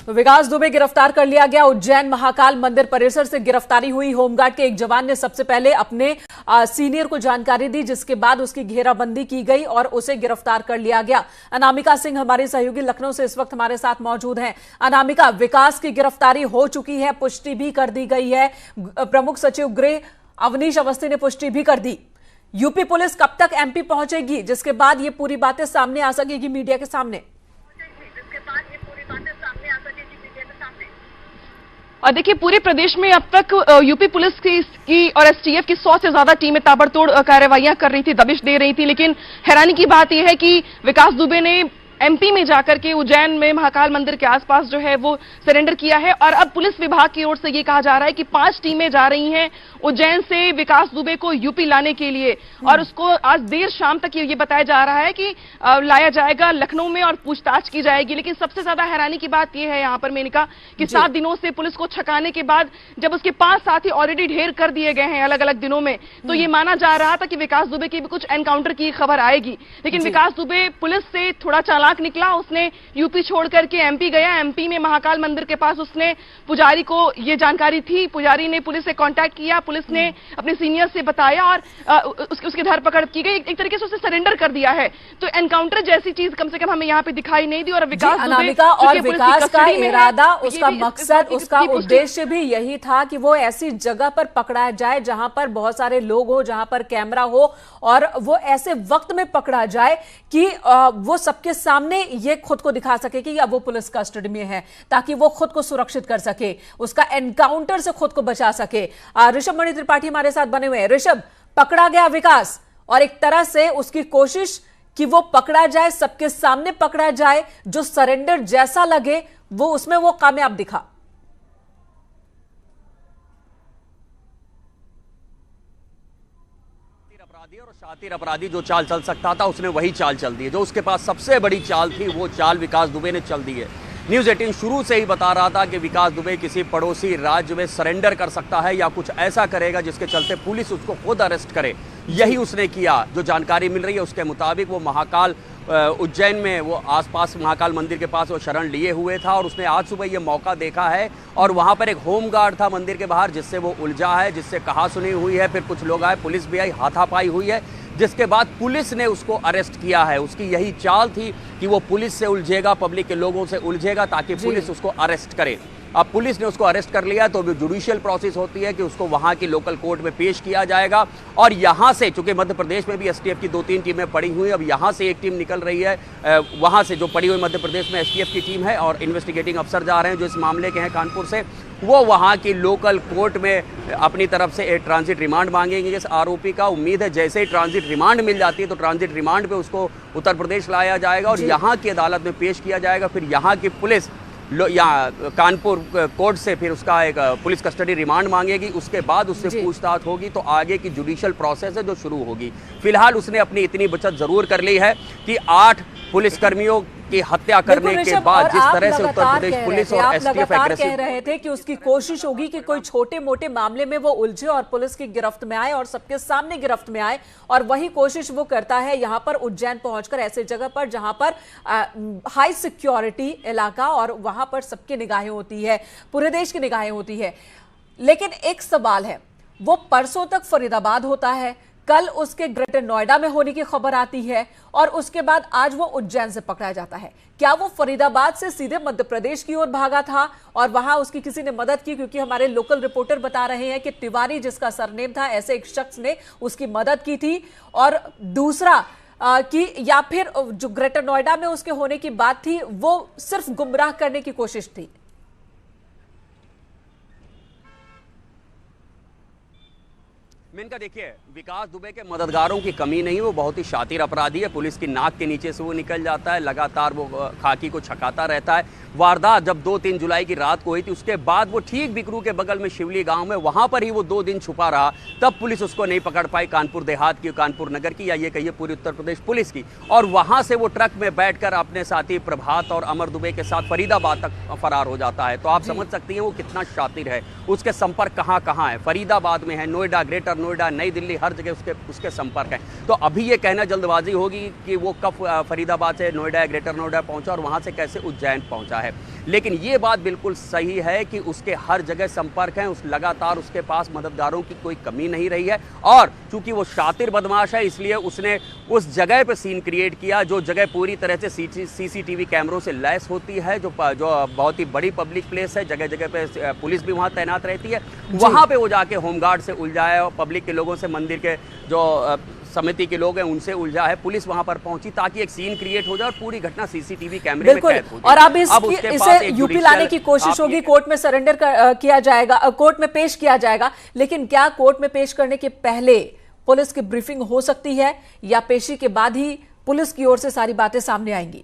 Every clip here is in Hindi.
तो विकास दुबे गिरफ्तार कर लिया गया। उज्जैन महाकाल मंदिर परिसर से गिरफ्तारी हुई। होमगार्ड के एक जवान ने सबसे पहले अपने सीनियर को जानकारी दी, जिसके बाद उसकी घेराबंदी की गई और उसे गिरफ्तार कर लिया गया। अनामिका सिंह हमारे सहयोगी लखनऊ से इस वक्त हमारे साथ मौजूद हैं। अनामिका, विकास की गिरफ्तारी हो चुकी है, पुष्टि भी कर दी गई है। प्रमुख सचिव गृह अवनीश अवस्थी ने पुष्टि भी कर दी। यूपी पुलिस कब तक एमपी पहुंचेगी, जिसके बाद ये पूरी बातें सामने आ सकेगी मीडिया के सामने? और देखिए, पूरे प्रदेश में अब तक यूपी पुलिस की और एसटीएफ की 100 से ज्यादा टीमें ताबड़तोड़ कार्रवाइयां कर रही थी, दबिश दे रही थी। लेकिन हैरानी की बात यह है कि विकास दुबे ने एमपी में जाकर के उज्जैन में महाकाल मंदिर के आसपास जो है वो सरेंडर किया है। और अब पुलिस विभाग की ओर से ये कहा जा रहा है कि 5 टीमें जा रही हैं उज्जैन से विकास दुबे को यूपी लाने के लिए, और उसको आज देर शाम तक ये बताया जा रहा है कि लाया जाएगा लखनऊ में और पूछताछ की जाएगी। लेकिन सबसे ज्यादा हैरानी की बात यह है यहाँ पर मेनका कि 7 दिनों से पुलिस को छकाने के बाद जब उसके 5 साथी ऑलरेडी ढेर कर दिए गए हैं अलग अलग दिनों में, तो ये माना जा रहा था कि विकास दुबे की भी कुछ एनकाउंटर की खबर आएगी। लेकिन विकास दुबे पुलिस से थोड़ा चालाक निकला। उसने यूपी छोड़ करके एमपी गया। एमपी में महाकाल मंदिर के पास उसने पुजारी को ये जानकारी थी, पुजारी ने पुलिस से कांटेक्ट किया, पुलिस ने अपने सीनियर से बताया और उसकी धरपकड़ की गई। एक तरीके से उसे सरेंडर कर दिया है। तो एनकाउंटर जैसी चीज कम से कम हमें यहाँ पे दिखाई नहीं दी। और विकास अनामिका, और विकास का इरादा, उसका मकसद, उसका उद्देश्य भी यही था कि वो ऐसी जगह पर पकड़ा जाए जहां पर बहुत सारे लोग हो, जहां पर कैमरा हो, और वो ऐसे वक्त में पकड़ा जाए कि वो सबके सामने ये खुद को दिखा सके कि अब वो पुलिस कस्टडी में है, ताकि वो खुद को सुरक्षित कर सके, उसका एनकाउंटर से खुद को बचा सके। ऋषभ मणि त्रिपाठी हमारे साथ बने हुए हैं। ऋषभ, पकड़ा गया विकास और एक तरह से उसकी कोशिश कि वो पकड़ा जाए, सबके सामने पकड़ा जाए, जो सरेंडर जैसा लगे वो उसमें वो कामयाब दिखा। और शातिर अपराधी जो चाल चल सकता था उसने वही चाल चल दी है। जो उसके पास सबसे बड़ी चाल थी वो चाल विकास दुबे ने चल दी है। न्यूज़ 18 शुरू से ही बता रहा था कि विकास दुबे किसी पड़ोसी राज्य में सरेंडर कर सकता है या कुछ ऐसा करेगा जिसके चलते पुलिस उसको खुद अरेस्ट करे। यही उसने किया। जो जानकारी मिल रही है उसके मुताबिक वो महाकाल उज्जैन में वो आसपास महाकाल मंदिर के पास वो शरण लिए हुए था और उसने आज सुबह ये मौका देखा है। और वहाँ पर एक होमगार्ड था मंदिर के बाहर, जिससे वो उलझा है, जिससे कहासुनी हुई है। फिर कुछ लोग आए, पुलिस भी आई, हाथापाई हुई है, जिसके बाद पुलिस ने उसको अरेस्ट किया है। उसकी यही चाल थी कि वो पुलिस से उलझेगा, पब्लिक के लोगों से उलझेगा, ताकि पुलिस उसको अरेस्ट करे। अब पुलिस ने उसको अरेस्ट कर लिया तो जुडिशियल प्रोसेस होती है कि उसको वहां की लोकल कोर्ट में पेश किया जाएगा। और यहां से, चूंकि मध्य प्रदेश में भी एसटीएफ की 2-3 टीमें पड़ी हुई, अब यहां से एक टीम निकल रही है। वहां से जो पड़ी हुई मध्य प्रदेश में एसटीएफ की टीम है और इन्वेस्टिगेटिंग अफसर जा रहे हैं जो इस मामले के हैं कानपुर से, वो वहां की लोकल कोर्ट में अपनी तरफ से एक ट्रांजिट रिमांड मांगेंगे इस आरोपी का। उम्मीद है जैसे ही ट्रांजिट रिमांड मिल जाती है तो ट्रांजिट रिमांड पे उसको उत्तर प्रदेश लाया जाएगा और यहाँ की अदालत में पेश किया जाएगा। फिर यहाँ की पुलिस यहाँ कानपुर कोर्ट से फिर उसका एक पुलिस कस्टडी रिमांड मांगेगी। उसके बाद उससे पूछताछ होगी तो आगे की जुडिशियल प्रोसेस है जो शुरू होगी। फिलहाल उसने अपनी इतनी बचत जरूर कर ली है कि 8 पुलिसकर्मियों की हत्या करने के बाद जिस तरह से उत्तर प्रदेश पुलिस और एसटीएफ एग्रेसिव कह रहे थे कि उसकी कोशिश होगी कि कोई छोटे मोटे मामले में वो उलझे और पुलिस की गिरफ्त में आए और सबके सामने गिरफ्त में आए, और वही कोशिश वो करता है यहां पर उज्जैन पहुंचकर, ऐसे जगह पर जहां पर हाई सिक्योरिटी इलाका और वहां पर सबकी निगाहें होती है, पूरे देश की निगाहें होती है। लेकिन एक सवाल है, वो परसों तक फरीदाबाद होता है, कल उसके ग्रेटर नोएडा में होने की खबर आती है और उसके बाद आज वो उज्जैन से पकड़ा जाता है। क्या वो फरीदाबाद से सीधे मध्य प्रदेश की ओर भागा था और वहां उसकी किसी ने मदद की? क्योंकि हमारे लोकल रिपोर्टर बता रहे हैं कि तिवारी जिसका सरनेम था, ऐसे एक शख्स ने उसकी मदद की थी। और दूसरा कि या फिर जो ग्रेटर नोएडा में उसके होने की बात थी वो सिर्फ गुमराह करने की कोशिश थी। मेनका, देखिए, विकास दुबे के मददगारों की कमी नहीं, वो बहुत ही शातिर अपराधी है। पुलिस की नाक के नीचे से वो निकल जाता है, लगातार वो खाकी को छकाता रहता है। वारदात जब 2-3 जुलाई की रात को हुई थी, उसके बाद वो ठीक बिकरू के बगल में शिवली गांव में, वहां पर ही वो 2 दिन छुपा रहा। तब पुलिस उसको नहीं पकड़ पाई, कानपुर देहात की, कानपुर नगर की, या ये कहिए पूरी उत्तर प्रदेश पुलिस की। और वहां से वो ट्रक में बैठकर अपने साथी प्रभात और अमर दुबे के साथ फरीदाबाद तक फरार हो जाता है। तो आप समझ सकती हैं वो कितना शातिर है। उसके संपर्क कहाँ कहाँ है, फरीदाबाद में है, नोएडा, ग्रेटर नोएडा, नई दिल्ली, हर जगह उसके संपर्क है। तो अभी ये कहना जल्दबाजी होगी कि वो कब फरीदाबाद से नोएडा, ग्रेटर नोएडा पहुंचा और वहां से कैसे उज्जैन पहुंचा है। लेकिन ये बात बिल्कुल सही है कि उसके हर जगह संपर्क है, उस लगातार उसके पास मददगारों की कोई कमी नहीं रही है। और चूंकि वो शातिर बदमाश है, इसलिए उसने उस जगह पे सीन क्रिएट किया जो जगह पूरी तरह से सीसीटीवी कैमरों से लैस होती है, जो बहुत ही बड़ी पब्लिक प्लेस है, जगह जगह पे पुलिस भी वहां तैनात रहती है। वहां पे वो जाके होमगार्ड से उलझा है और पब्लिक के लोगों से, मंदिर के जो समिति के लोग हैं उनसे उलझा है। पुलिस वहां पर पहुंची ताकि एक सीन क्रिएट हो जाए और पूरी घटना सीसीटीवी कैमरे में कैद हो जाए। और अब इसे यूपी लाने की कोशिश होगी, कोर्ट में सरेंडर किया जाएगा, कोर्ट में पेश किया जाएगा। लेकिन क्या कोर्ट में पेश करने के पहले पुलिस की ब्रीफिंग हो सकती है या पेशी के बाद ही पुलिस की ओर से सारी बातें सामने आएंगी?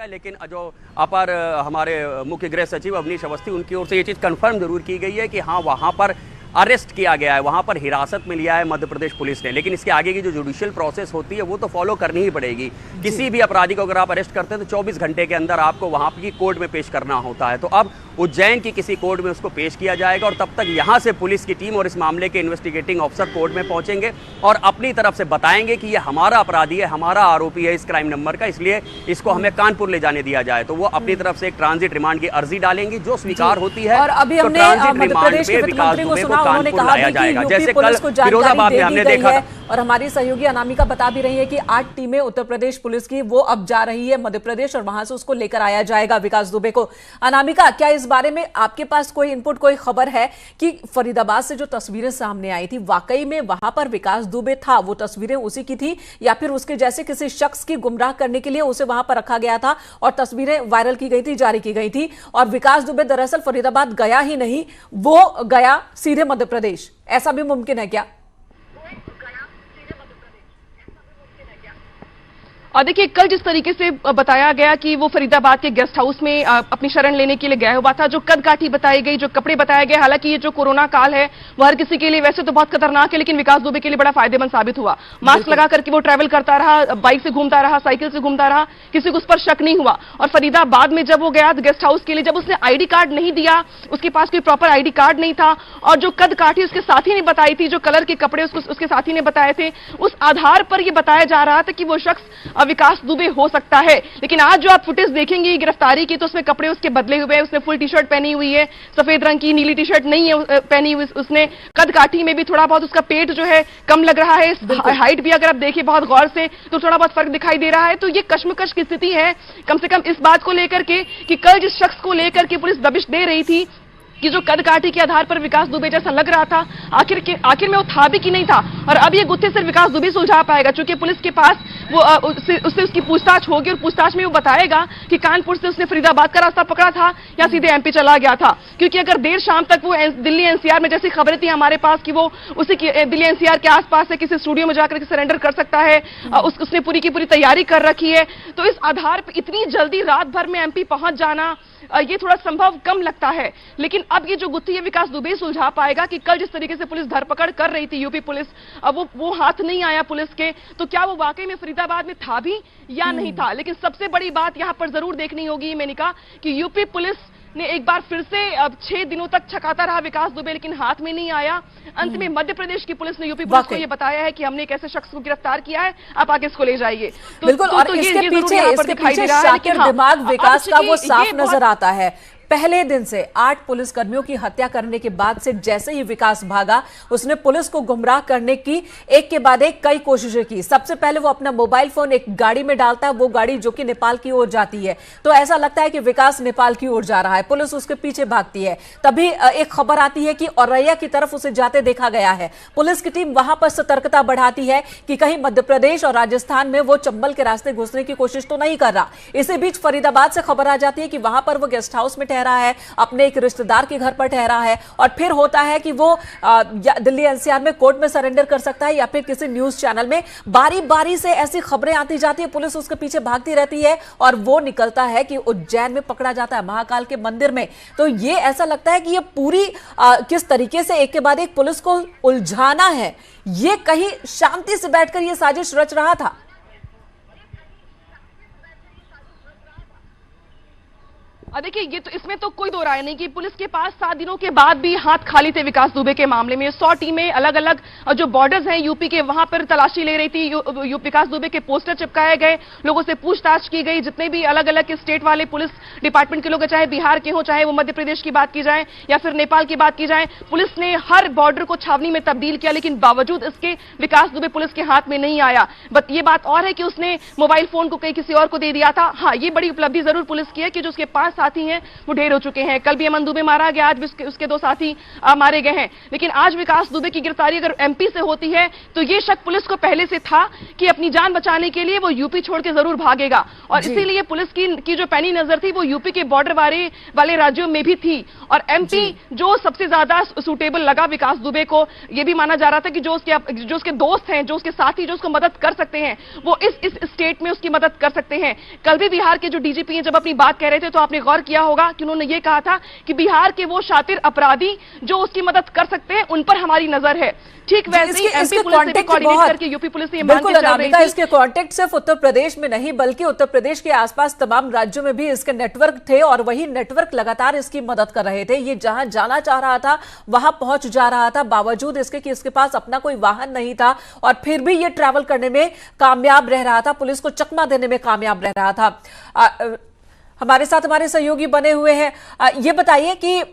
लेकिन जो अपर हमारे मुख्य गृह सचिव अवनीश अवस्थी, उनकी ओर से ये चीज कंफर्म जरूर की गई है कि हाँ वहां पर अरेस्ट किया गया है, वहां पर हिरासत में लिया है मध्य प्रदेश पुलिस ने। लेकिन इसके आगे की जो जुडिशियल प्रोसेस होती है वो तो फॉलो करनी ही पड़ेगी। किसी भी अपराधी को अगर आप अरेस्ट करते हैं तो 24 घंटे के अंदर आपको वहां की कोर्ट में पेश करना होता है। तो अब उज्जैन की किसी कोर्ट में उसको पेश किया जाएगा और तब तक यहां से पुलिस की टीम और इस मामले के इन्वेस्टिगेटिंग ऑफिसर कोर्ट में पहुंचेंगे और अपनी तरफ से बताएंगे कि यह हमारा अपराधी है, हमारा आरोपी है इस क्राइम नंबर का, इसलिए इसको हमें कानपुर ले जाने दिया जाए। तो वो अपनी तरफ से एक ट्रांजिट रिमांड की अर्जी डालेंगी, जो स्वीकार होती है। और अभी हमने मध्य प्रदेश के वित्त मंत्री को सुना, उन्होंने कहा कि यूपी पुलिस को जानकारी दे दी गई है और हमारी सहयोगी अनामिका बता भी रही है कि 8 टीमें उत्तर प्रदेश पुलिस की वो अब जा रही है मध्य प्रदेश और वहां से उसको लेकर आया जाएगा विकास दुबे को। अनामिका, क्या इस बारे में आपके पास कोई इनपुट, कोई खबर है कि फरीदाबाद से जो तस्वीरें सामने आई थी वाकई में वहां पर विकास दुबे था, वो तस्वीरें उसी की थी या फिर उसके जैसे किसी शख्स की गुमराह करने के लिए उसे वहां पर रखा गया था और तस्वीरें वायरल की गई थी, जारी की गई थी और विकास दुबे दरअसल फरीदाबाद गया ही नहीं, वो गया सीधे मध्य प्रदेश? ऐसा भी मुमकिन है क्या? और देखिए, कल जिस तरीके से बताया गया कि वो फरीदाबाद के गेस्ट हाउस में अपनी शरण लेने के लिए गया हुआ था, जो कदकाठी बताई गई, जो कपड़े बताए गए, हालांकि ये जो कोरोना काल है वो हर किसी के लिए वैसे तो बहुत खतरनाक है, लेकिन विकास दुबे के लिए बड़ा फायदेमंद साबित हुआ। मास्क लगा करके वो ट्रैवल करता रहा, बाइक से घूमता रहा, साइकिल से घूमता रहा, किसी को उस पर शक नहीं हुआ। और फरीदाबाद में जब वो गया गेस्ट हाउस के लिए, जब उसने आईडी कार्ड नहीं दिया, उसके पास कोई प्रॉपर आईडी कार्ड नहीं था और जो कदकाठी उसके साथी ने बताई थी, जो कलर के कपड़े उसके साथी ने बताए थे, उस आधार पर यह बताया जा रहा था कि वो शख्स विकास दुबे हो सकता है। लेकिन आज जो आप फुटेज देखेंगे गिरफ्तारी की, तो उसमें कपड़े उसके बदले हुए, उसने फुल टी शर्ट पहनी हुई है, सफेद रंग की, नीली टी शर्ट नहीं है पहनी हुई, उसने कदकाठी में भी थोड़ा बहुत उसका पेट जो है कम लग रहा है, हाइट भी अगर आप देखिए बहुत गौर से तो थोड़ा बहुत फर्क दिखाई दे रहा है। तो ये कश्मकश की स्थिति है कम से कम इस बात को लेकर के कि कल जिस शख्स को लेकर के पुलिस दबिश दे रही थी कि जो कदकाठी के आधार पर विकास दुबे जैसा लग रहा था, आखिर में वो था भी कि नहीं था। और अब ये गुत्थे सिर्फ विकास दुबे सुलझा पाएगा, क्योंकि पुलिस के पास वो उससे उसकी पूछताछ होगी और पूछताछ में वो बताएगा कि कानपुर से उसने फरीदाबाद का रास्ता पकड़ा था या सीधे एमपी चला गया था। क्योंकि अगर देर शाम तक वो दिल्ली एनसीआर में, जैसी खबरें थी हमारे पास कि वो उसी दिल्ली एनसीआर के आसपास से किसी स्टूडियो में जाकर के सरेंडर कर सकता है, उसने पूरी की पूरी तैयारी कर रखी है, तो इस आधार पर इतनी जल्दी रात भर में एमपी पहुंच जाना ये थोड़ा संभव कम लगता है। लेकिन अब ये जो गुत्थी है विकास दुबे सुलझा पाएगा कि कल जिस तरीके से पुलिस धरपकड़ कर रही थी यूपी पुलिस, अब वो हाथ नहीं आया पुलिस के, तो क्या वो वाकई में फरीदाबाद में था भी या नहीं था। लेकिन सबसे बड़ी बात यहां पर जरूर देखनी होगी मेनिका कि यूपी पुलिस ने एक बार फिर से अब 6 दिनों तक छकाता रहा विकास दुबे, लेकिन हाथ में नहीं आया। अंत में मध्य प्रदेश की पुलिस ने यूपी पुलिस को यह बताया है कि हमने एक ऐसे शख्स को गिरफ्तार किया है, आप आगे इसको ले जाइए। बिल्कुल, और इसके पीछे शातिर दिमाग विकास का वो साफ नजर आता है। पहले दिन से 8 पुलिसकर्मियों की हत्या करने के बाद से जैसे ही विकास भागा, उसने पुलिस को गुमराह करने की एक के बाद एक कई कोशिशें की। सबसे पहले वो अपना मोबाइल फोन एक गाड़ी में डालता है, वो गाड़ी जो कि नेपाल की ओर जाती है, तो ऐसा लगता है कि विकास नेपाल की ओर जा रहा है, पुलिस उसके पीछे भागती है। तभी एक खबर आती है कि औरैया की तरफ उसे जाते देखा गया है। पुलिस की टीम वहां पर सतर्कता बढ़ाती है कि कहीं मध्य प्रदेश और राजस्थान में वो चंबल के रास्ते घुसने की कोशिश तो नहीं कर रहा। इसी बीच फरीदाबाद से खबर आ जाती है कि वहां पर वो गेस्ट हाउस में ठहरा है, अपने एक रिश्तेदार के घर पर ठहरा है और फिर होता है कि वो दिल्ली एनसीआर में कोर्ट में सरेंडर कर सकता है या फिर किसी न्यूज चैनल में। बारी बारी से ऐसी खबरें आती जाती है, पुलिस उसके पीछे भागती रहती है और वो निकलता है कि उज्जैन में पकड़ा जाता है, महाकाल के मंदिर में। तो ये ऐसा लगता है कि ये पूरी किस तरीके से एक के बाद एक पुलिस को उलझाना है, ये कहीं शांति से बैठकर ये साजिश रच रहा था। देखिए, ये तो इसमें तो कोई दो राय नहीं कि पुलिस के पास 7 दिनों के बाद भी हाथ खाली थे विकास दुबे के मामले में। 100 टीमें अलग अलग जो बॉर्डर्स हैं यूपी के, वहां पर तलाशी ले रही थी। विकास दुबे के पोस्टर चिपकाए गए, लोगों से पूछताछ की गई। जितने भी अलग अलग के स्टेट वाले पुलिस डिपार्टमेंट के लोग, चाहे बिहार के हों, चाहे वो मध्य प्रदेश की बात की जाए या फिर नेपाल की बात की जाए, पुलिस ने हर बॉर्डर को छावनी में तब्दील किया। लेकिन बावजूद इसके विकास दुबे पुलिस के हाथ में नहीं आया। बट ये बात और है कि उसने मोबाइल फोन को कहीं किसी और को दे दिया था। हाँ, ये बड़ी उपलब्धि जरूर पुलिस की है कि जो उसके 5 साथी हैं वो ढेर हो चुके हैं। कल भी अमन दुबे मारा गया, आज भी उसके 2 साथी मारे गए हैं। लेकिन आज विकास दुबे की गिरफ्तारी अगर एमपी से होती है तो ये शक पुलिस को पहले से था कि अपनी जान बचाने के लिए वो यूपी छोड़ के जरूर भागेगा। और इसीलिए पुलिस की जो पैनी नजर थी वो यूपी के बॉर्डर वाले राज्यों में भी थी। और एमपी जो सबसे ज्यादा सुटेबल लगा विकास दुबे को, यह भी माना जा रहा था कि जो उसके दोस्त हैं, जो उसके साथी, जो उसको मदद कर सकते हैं, वो इस स्टेट में उसकी मदद कर सकते हैं। कल भी बिहार के जो डीजीपी हैं जब अपनी बात कह रहे थे तो आपने गौर किया होगा कि उन्होंने ये कहा था कि बिहार के वो शातिर अपराधी जो उसकी मदद कर सकते हैं उन पर हमारी नजर है। ठीक वैसे ही एमपी पुलिस से कोऑर्डिनेट करके यूपी पुलिस ने मान के चल रही थी। इसके कॉन्टेक्ट सिर्फ उत्तर प्रदेश में नहीं बल्कि उत्तर प्रदेश के आसपास तमाम राज्यों में भी इसके नेटवर्क थे और वही नेटवर्क लगातार इसकी मदद कर रहे थे। ये जहां जाना चाह रहा था वहां पहुंच जा रहा था, बावजूद इसके कि इसके पास अपना कोई वाहन नहीं था और फिर भी ये ट्रैवल करने में कामयाब रह रहा था, पुलिस को चकमा देने में कामयाब रह रहा था। हमारे साथ हमारे सहयोगी बने हुए हैं। ये बताइए कि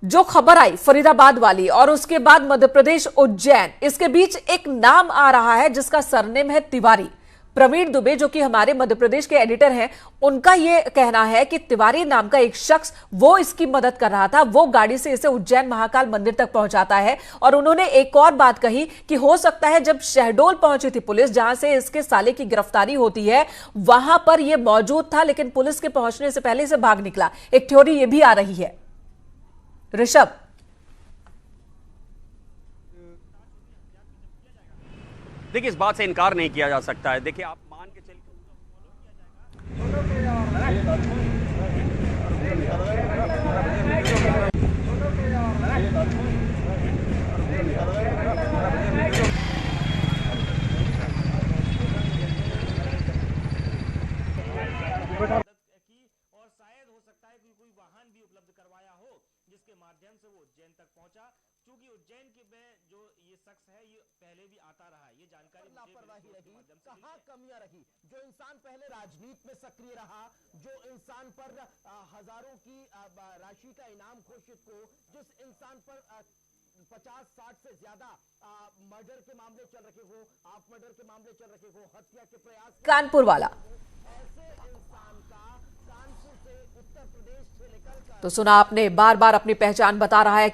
जो खबर आई फरीदाबाद वाली और उसके बाद मध्य प्रदेश उज्जैन, इसके बीच एक नाम आ रहा है जिसका सरनेम है तिवारी। प्रवीण दुबे जो कि हमारे मध्य प्रदेश के एडिटर हैं, उनका यह कहना है कि तिवारी नाम का एक शख्स वो इसकी मदद कर रहा था, वो गाड़ी से इसे उज्जैन महाकाल मंदिर तक पहुंचाता है। और उन्होंने एक और बात कही कि हो सकता है जब शहडोल पहुंची थी पुलिस, जहां से इसके साले की गिरफ्तारी होती है, वहां पर यह मौजूद था लेकिन पुलिस के पहुंचने से पहले इसे भाग निकला। एक थ्योरी यह भी आ रही है ऋषभ। देखिए, इस बात से इनकार नहीं किया जा सकता है। देखिए, आप मान के चलिए और शायद हो सकता है कि कोई वाहन भी उपलब्ध करवाया हो जिसके माध्यम से वो उज्जैन तक पहुंचा। क्योंकि उज्जैन के में जो ये शख्स है ये पहले भी आता रहा है, ये जानकारी लापरवाही रही, कहाँ कमियां रही। जो इंसान पहले राजनीति में सक्रिय रहा, जो इंसान पर हजारों की राशि का इनाम घोषित को, जिस इंसान पर 50-60 से ज्यादा मर्डर के मामले चल रखे हो, हाफ मर्डर के मामले चल रखे हो, हत्या के प्रयास, कानपुर वाला, ऐसे इंसान का कानपुर से उत्तर प्रदेश से लेकर तो सुना आपने, बार बार अपनी पहचान बता रहा है।